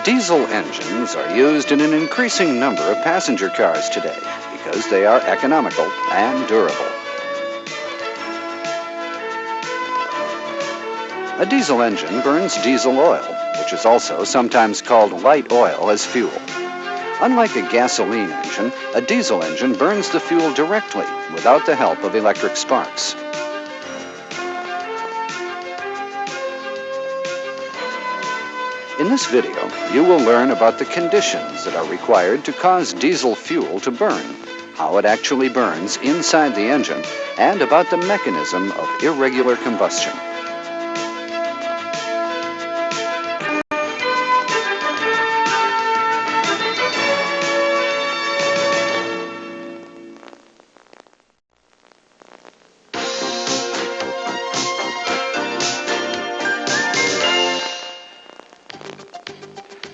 Diesel engines are used in an increasing number of passenger cars today because they are economical and durable. A diesel engine burns diesel oil, which is also sometimes called light oil, as fuel. Unlike a gasoline engine, a diesel engine burns the fuel directly without the help of electric sparks. In this video, you will learn about the conditions that are required to cause diesel fuel to burn, how it actually burns inside the engine, and about the mechanism of irregular combustion.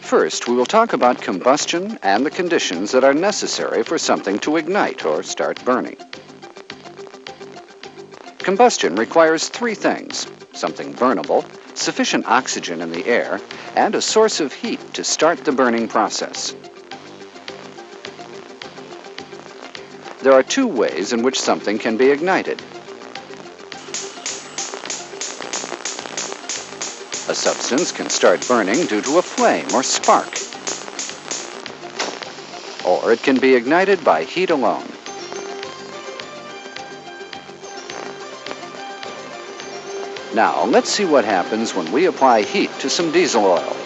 First, we will talk about combustion and the conditions that are necessary for something to ignite or start burning. Combustion requires three things: something burnable, sufficient oxygen in the air, and a source of heat to start the burning process. There are two ways in which something can be ignited. A substance can start burning due to a flame or spark, or it can be ignited by heat alone. Now, let's see what happens when we apply heat to some diesel oil.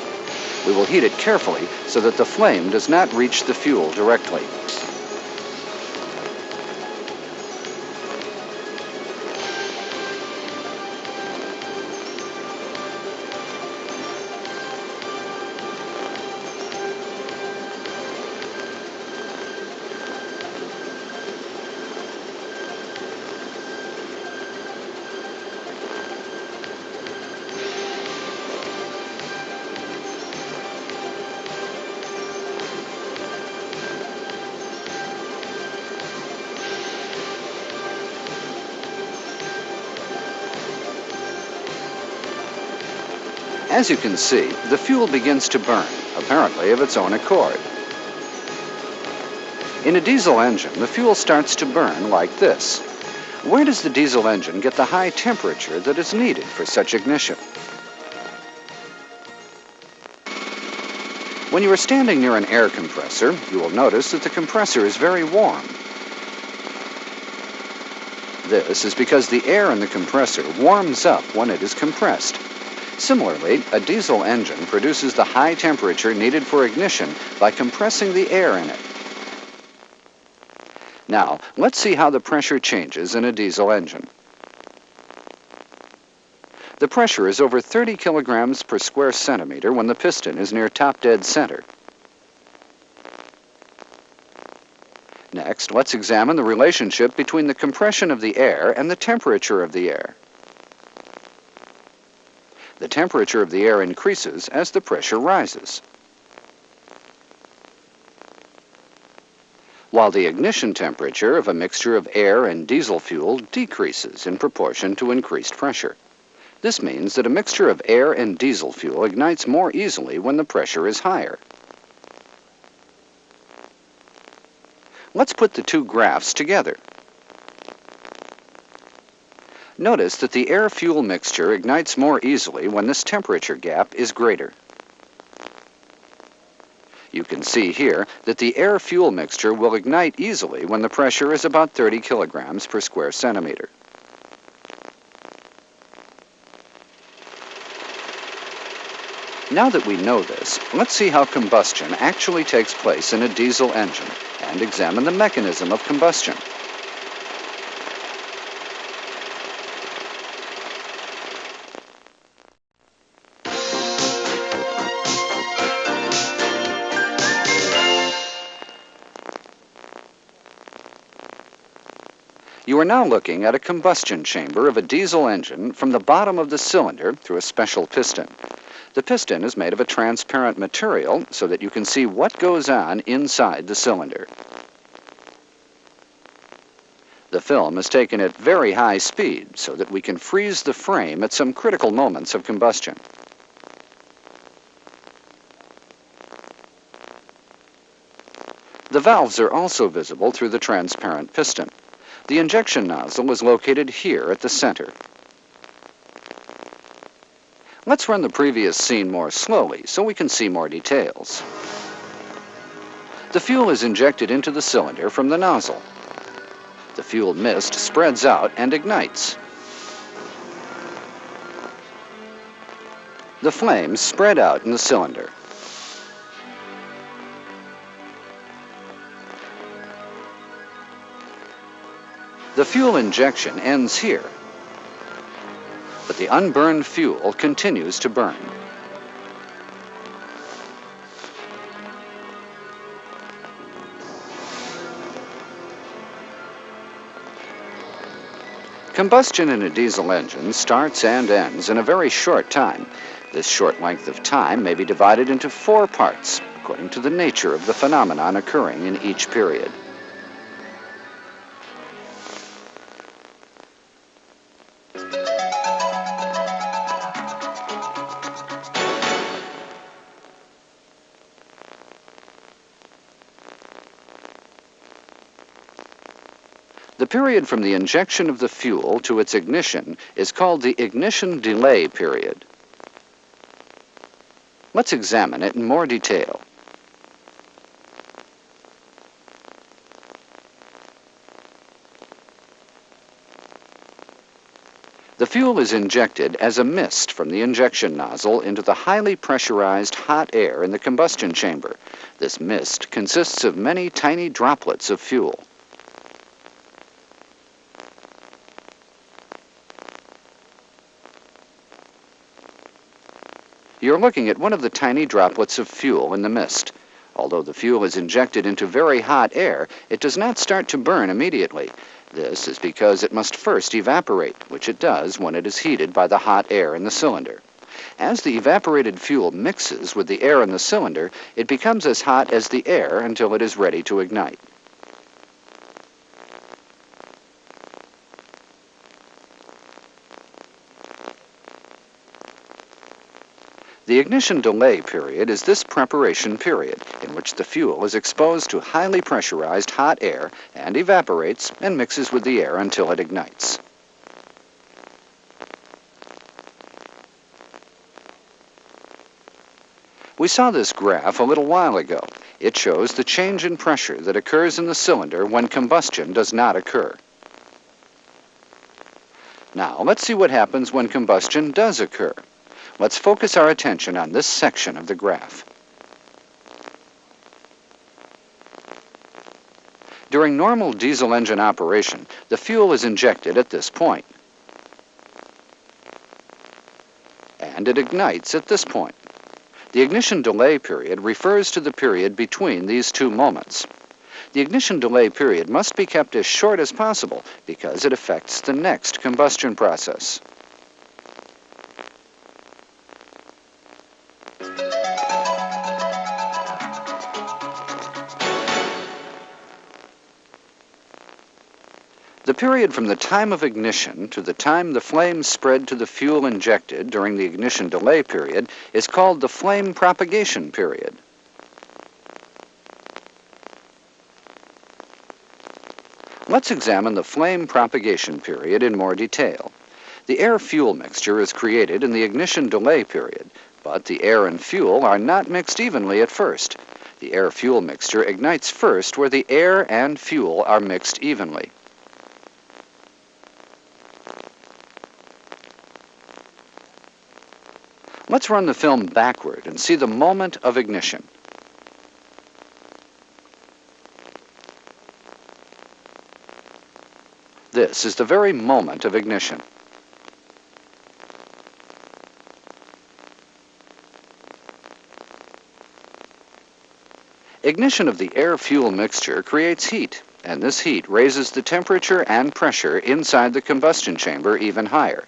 We will heat it carefully so that the flame does not reach the fuel directly. As you can see, the fuel begins to burn, apparently of its own accord. In a diesel engine, the fuel starts to burn like this. Where does the diesel engine get the high temperature that is needed for such ignition? When you are standing near an air compressor, you will notice that the compressor is very warm. This is because the air in the compressor warms up when it is compressed. Similarly, a diesel engine produces the high temperature needed for ignition by compressing the air in it. Now, let's see how the pressure changes in a diesel engine. The pressure is over 30 kilograms per square centimeter when the piston is near top dead center. Next, let's examine the relationship between the compression of the air and the temperature of the air. The temperature of the air increases as the pressure rises, while the ignition temperature of a mixture of air and diesel fuel decreases in proportion to increased pressure. This means that a mixture of air and diesel fuel ignites more easily when the pressure is higher. Let's put the two graphs together. Notice that the air-fuel mixture ignites more easily when this temperature gap is greater. You can see here that the air-fuel mixture will ignite easily when the pressure is about 30 kilograms per square centimeter. Now that we know this, let's see how combustion actually takes place in a diesel engine and examine the mechanism of combustion. You are now looking at a combustion chamber of a diesel engine from the bottom of the cylinder through a special piston. The piston is made of a transparent material so that you can see what goes on inside the cylinder. The film is taken at very high speed so that we can freeze the frame at some critical moments of combustion. The valves are also visible through the transparent piston. The injection nozzle is located here at the center. Let's run the previous scene more slowly so we can see more details. The fuel is injected into the cylinder from the nozzle. The fuel mist spreads out and ignites. The flames spread out in the cylinder. The fuel injection ends here, but the unburned fuel continues to burn. Combustion in a diesel engine starts and ends in a very short time. This short length of time may be divided into 4 parts, according to the nature of the phenomenon occurring in each period. The period from the injection of the fuel to its ignition is called the ignition delay period. Let's examine it in more detail. The fuel is injected as a mist from the injection nozzle into the highly pressurized hot air in the combustion chamber. This mist consists of many tiny droplets of fuel. You're looking at one of the tiny droplets of fuel in the mist. Although the fuel is injected into very hot air, it does not start to burn immediately. This is because it must first evaporate, which it does when it is heated by the hot air in the cylinder. As the evaporated fuel mixes with the air in the cylinder, it becomes as hot as the air until it is ready to ignite. The ignition delay period is this preparation period in which the fuel is exposed to highly pressurized hot air and evaporates and mixes with the air until it ignites. We saw this graph a little while ago. It shows the change in pressure that occurs in the cylinder when combustion does not occur. Now, let's see what happens when combustion does occur. Let's focus our attention on this section of the graph. During normal diesel engine operation, the fuel is injected at this point. And it ignites at this point. The ignition delay period refers to the period between these 2 moments. The ignition delay period must be kept as short as possible because it affects the next combustion process. The period from the time of ignition to the time the flames spread to the fuel injected during the ignition delay period is called the flame propagation period. Let's examine the flame propagation period in more detail. The air-fuel mixture is created in the ignition delay period, but the air and fuel are not mixed evenly at first. The air-fuel mixture ignites first where the air and fuel are mixed evenly. Let's run the film backward and see the moment of ignition. This is the very moment of ignition. Ignition of the air-fuel mixture creates heat, and this heat raises the temperature and pressure inside the combustion chamber even higher.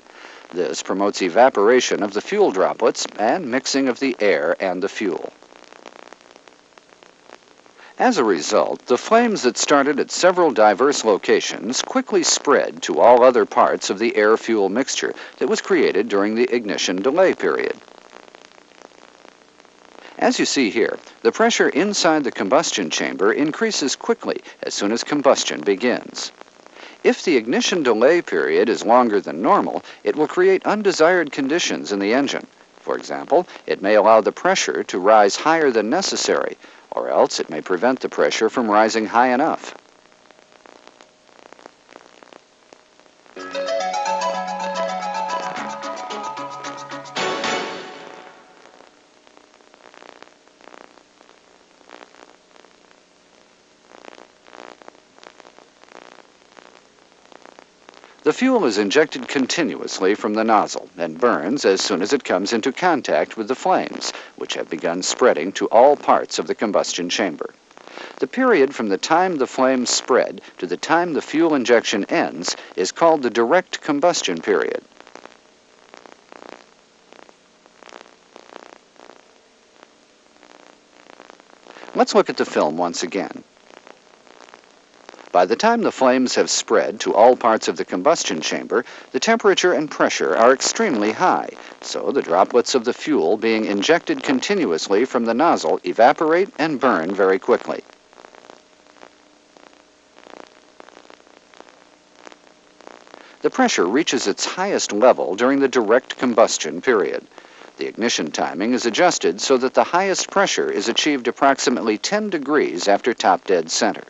This promotes evaporation of the fuel droplets and mixing of the air and the fuel. As a result, the flames that started at several diverse locations quickly spread to all other parts of the air-fuel mixture that was created during the ignition delay period. As you see here, the pressure inside the combustion chamber increases quickly as soon as combustion begins. If the ignition delay period is longer than normal, it will create undesired conditions in the engine. For example, it may allow the pressure to rise higher than necessary, or else it may prevent the pressure from rising high enough. The fuel is injected continuously from the nozzle and burns as soon as it comes into contact with the flames, which have begun spreading to all parts of the combustion chamber. The period from the time the flames spread to the time the fuel injection ends is called the direct combustion period. Let's look at the film once again. By the time the flames have spread to all parts of the combustion chamber, the temperature and pressure are extremely high, so the droplets of the fuel being injected continuously from the nozzle evaporate and burn very quickly. The pressure reaches its highest level during the direct combustion period. The ignition timing is adjusted so that the highest pressure is achieved approximately 10 degrees after top dead center.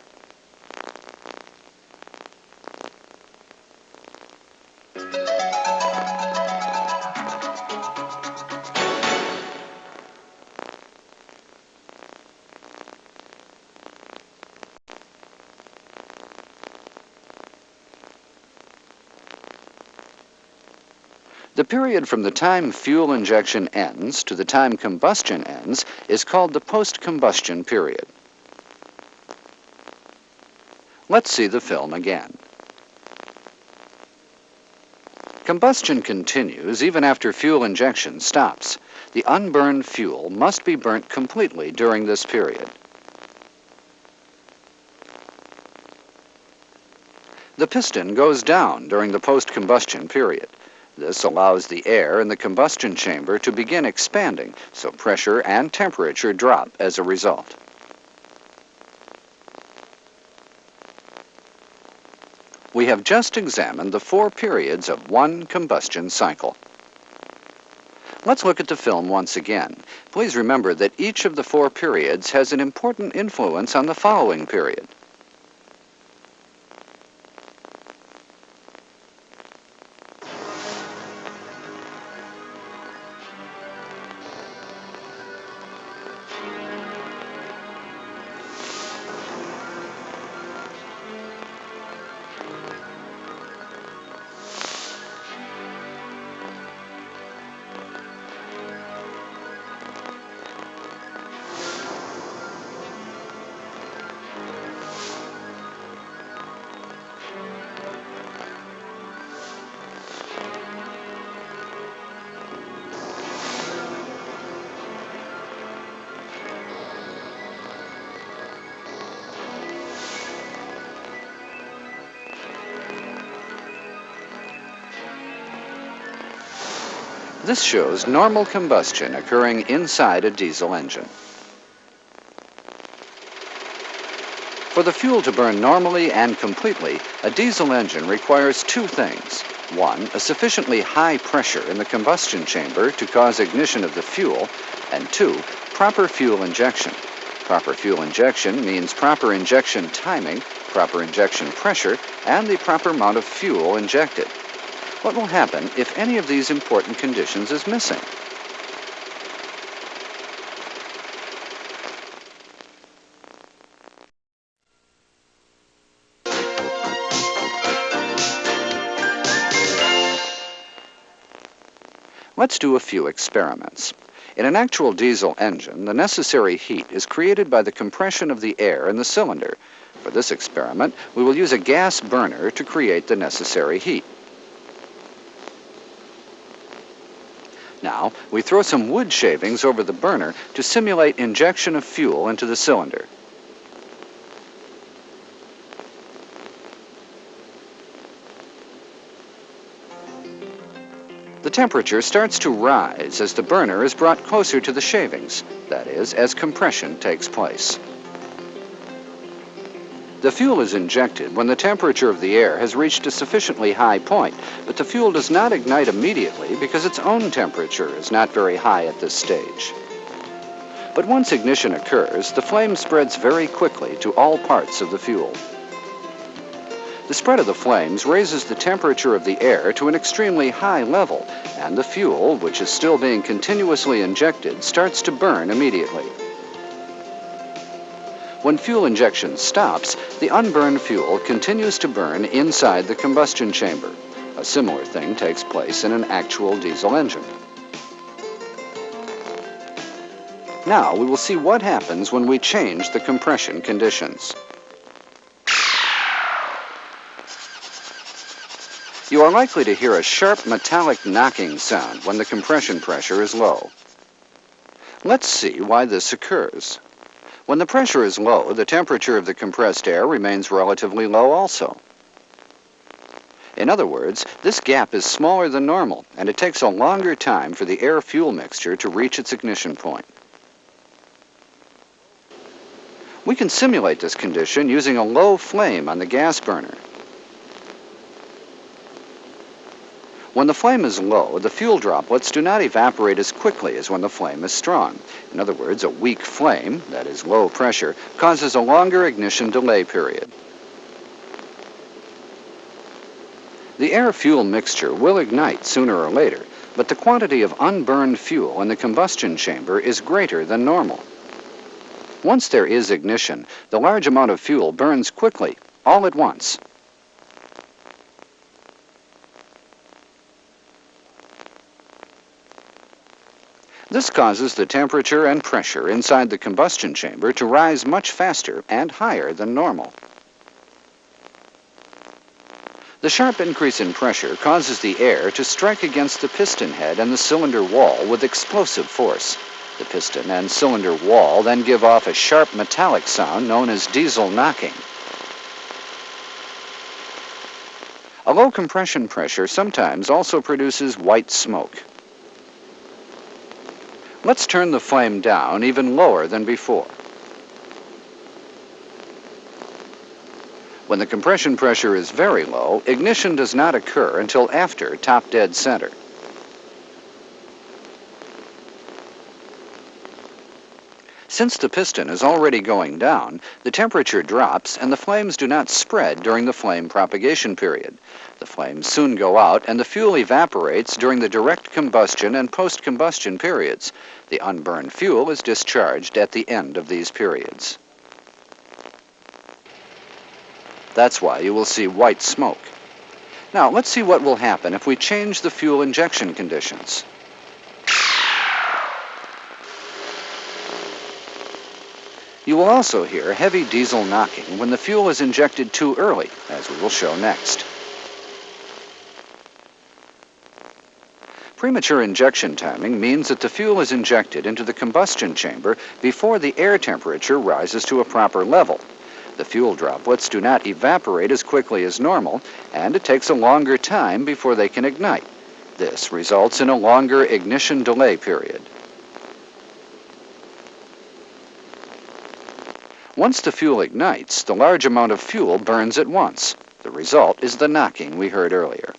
The period from the time fuel injection ends to the time combustion ends is called the post-combustion period. Let's see the film again. Combustion continues even after fuel injection stops. The unburned fuel must be burnt completely during this period. The piston goes down during the post-combustion period. This allows the air in the combustion chamber to begin expanding, so pressure and temperature drop as a result. We have just examined the 4 periods of one combustion cycle. Let's look at the film once again. Please remember that each of the 4 periods has an important influence on the following period. This shows normal combustion occurring inside a diesel engine. For the fuel to burn normally and completely, a diesel engine requires 2 things. 1, a sufficiently high pressure in the combustion chamber to cause ignition of the fuel, and 2, proper fuel injection. Proper fuel injection means proper injection timing, proper injection pressure, and the proper amount of fuel injected. What will happen if any of these important conditions is missing? Let's do a few experiments. In an actual diesel engine, the necessary heat is created by the compression of the air in the cylinder. For this experiment, we will use a gas burner to create the necessary heat. Now, we throw some wood shavings over the burner to simulate injection of fuel into the cylinder. The temperature starts to rise as the burner is brought closer to the shavings, that is, as compression takes place. The fuel is injected when the temperature of the air has reached a sufficiently high point, but the fuel does not ignite immediately because its own temperature is not very high at this stage. But once ignition occurs, the flame spreads very quickly to all parts of the fuel. The spread of the flames raises the temperature of the air to an extremely high level, and the fuel, which is still being continuously injected, starts to burn immediately. When fuel injection stops, the unburned fuel continues to burn inside the combustion chamber. A similar thing takes place in an actual diesel engine. Now we will see what happens when we change the compression conditions. You are likely to hear a sharp metallic knocking sound when the compression pressure is low. Let's see why this occurs. When the pressure is low, the temperature of the compressed air remains relatively low also. In other words, this gap is smaller than normal, and it takes a longer time for the air-fuel mixture to reach its ignition point. We can simulate this condition using a low flame on the gas burner. When the flame is low, the fuel droplets do not evaporate as quickly as when the flame is strong. In other words, a weak flame, that is low pressure, causes a longer ignition delay period. The air-fuel mixture will ignite sooner or later, but the quantity of unburned fuel in the combustion chamber is greater than normal. Once there is ignition, the large amount of fuel burns quickly, all at once. This causes the temperature and pressure inside the combustion chamber to rise much faster and higher than normal. The sharp increase in pressure causes the air to strike against the piston head and the cylinder wall with explosive force. The piston and cylinder wall then give off a sharp metallic sound known as diesel knocking. A low compression pressure sometimes also produces white smoke. Let's turn the flame down even lower than before. When the compression pressure is very low, ignition does not occur until after top dead center. Since the piston is already going down, the temperature drops and the flames do not spread during the flame propagation period. The flames soon go out and the fuel evaporates during the direct combustion and post-combustion periods. The unburned fuel is discharged at the end of these periods. That's why you will see white smoke. Now, let's see what will happen if we change the fuel injection conditions. You will also hear heavy diesel knocking when the fuel is injected too early, as we will show next. Premature injection timing means that the fuel is injected into the combustion chamber before the air temperature rises to a proper level. The fuel droplets do not evaporate as quickly as normal, and it takes a longer time before they can ignite. This results in a longer ignition delay period. Once the fuel ignites, the large amount of fuel burns at once. The result is the knocking we heard earlier.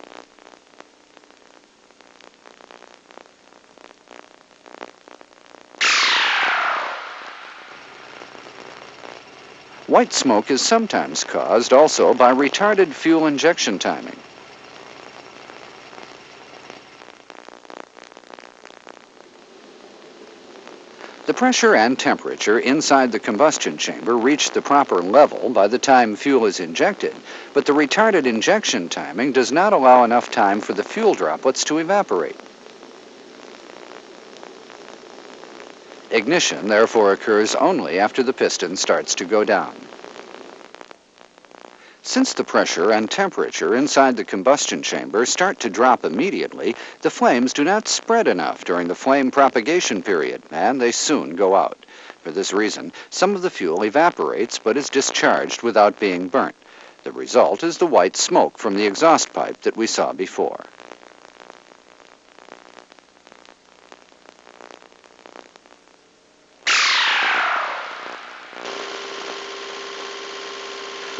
White smoke is sometimes caused also by retarded fuel injection timing. The pressure and temperature inside the combustion chamber reach the proper level by the time fuel is injected, but the retarded injection timing does not allow enough time for the fuel droplets to evaporate. Ignition, therefore, occurs only after the piston starts to go down. Since the pressure and temperature inside the combustion chamber start to drop immediately, the flames do not spread enough during the flame propagation period, and they soon go out. For this reason, some of the fuel evaporates but is discharged without being burnt. The result is the white smoke from the exhaust pipe that we saw before.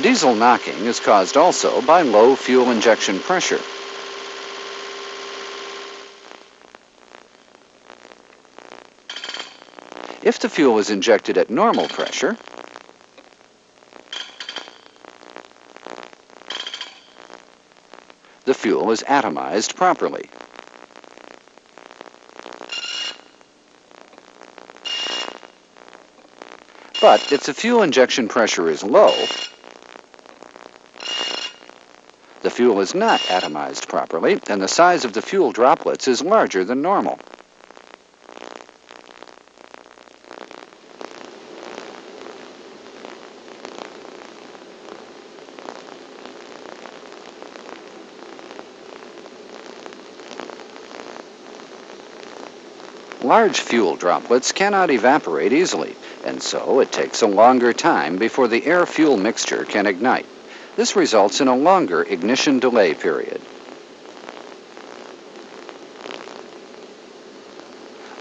Diesel knocking is caused also by low fuel injection pressure. If the fuel is injected at normal pressure, the fuel is atomized properly. But if the fuel injection pressure is low, the fuel is not atomized properly, and the size of the fuel droplets is larger than normal. Large fuel droplets cannot evaporate easily, and so it takes a longer time before the air-fuel mixture can ignite. This results in a longer ignition delay period.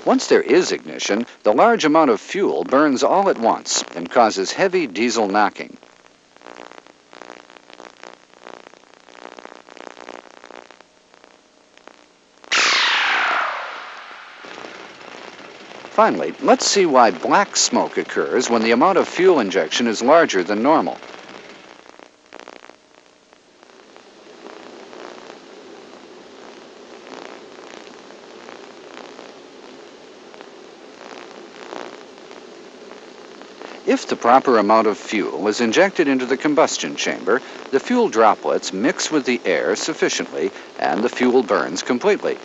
Once there is ignition, the large amount of fuel burns all at once and causes heavy diesel knocking. Finally, let's see why black smoke occurs when the amount of fuel injection is larger than normal. If the proper amount of fuel is injected into the combustion chamber, the fuel droplets mix with the air sufficiently and the fuel burns completely.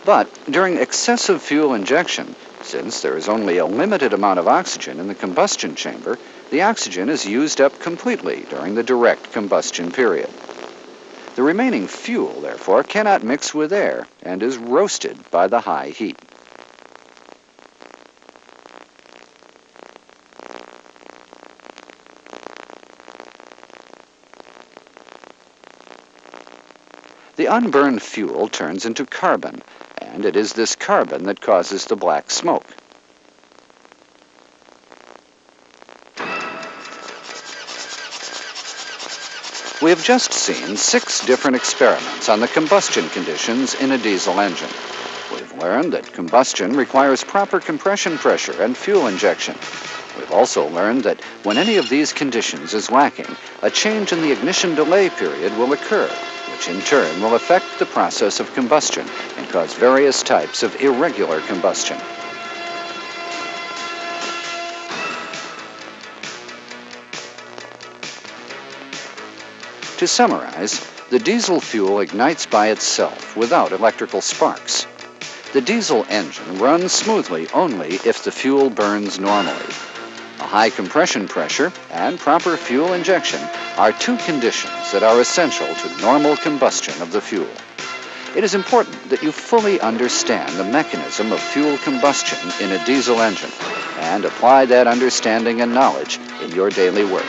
But during excessive fuel injection, since there is only a limited amount of oxygen in the combustion chamber, the oxygen is used up completely during the direct combustion period. The remaining fuel, therefore, cannot mix with air and is roasted by the high heat. The unburned fuel turns into carbon, and it is this carbon that causes the black smoke. We have just seen 6 different experiments on the combustion conditions in a diesel engine. We've learned that combustion requires proper compression pressure and fuel injection. We've also learned that when any of these conditions is lacking, a change in the ignition delay period will occur, which in turn will affect the process of combustion and cause various types of irregular combustion. To summarize, the diesel fuel ignites by itself without electrical sparks. The diesel engine runs smoothly only if the fuel burns normally. A high compression pressure and proper fuel injection are 2 conditions that are essential to normal combustion of the fuel. It is important that you fully understand the mechanism of fuel combustion in a diesel engine and apply that understanding and knowledge in your daily work.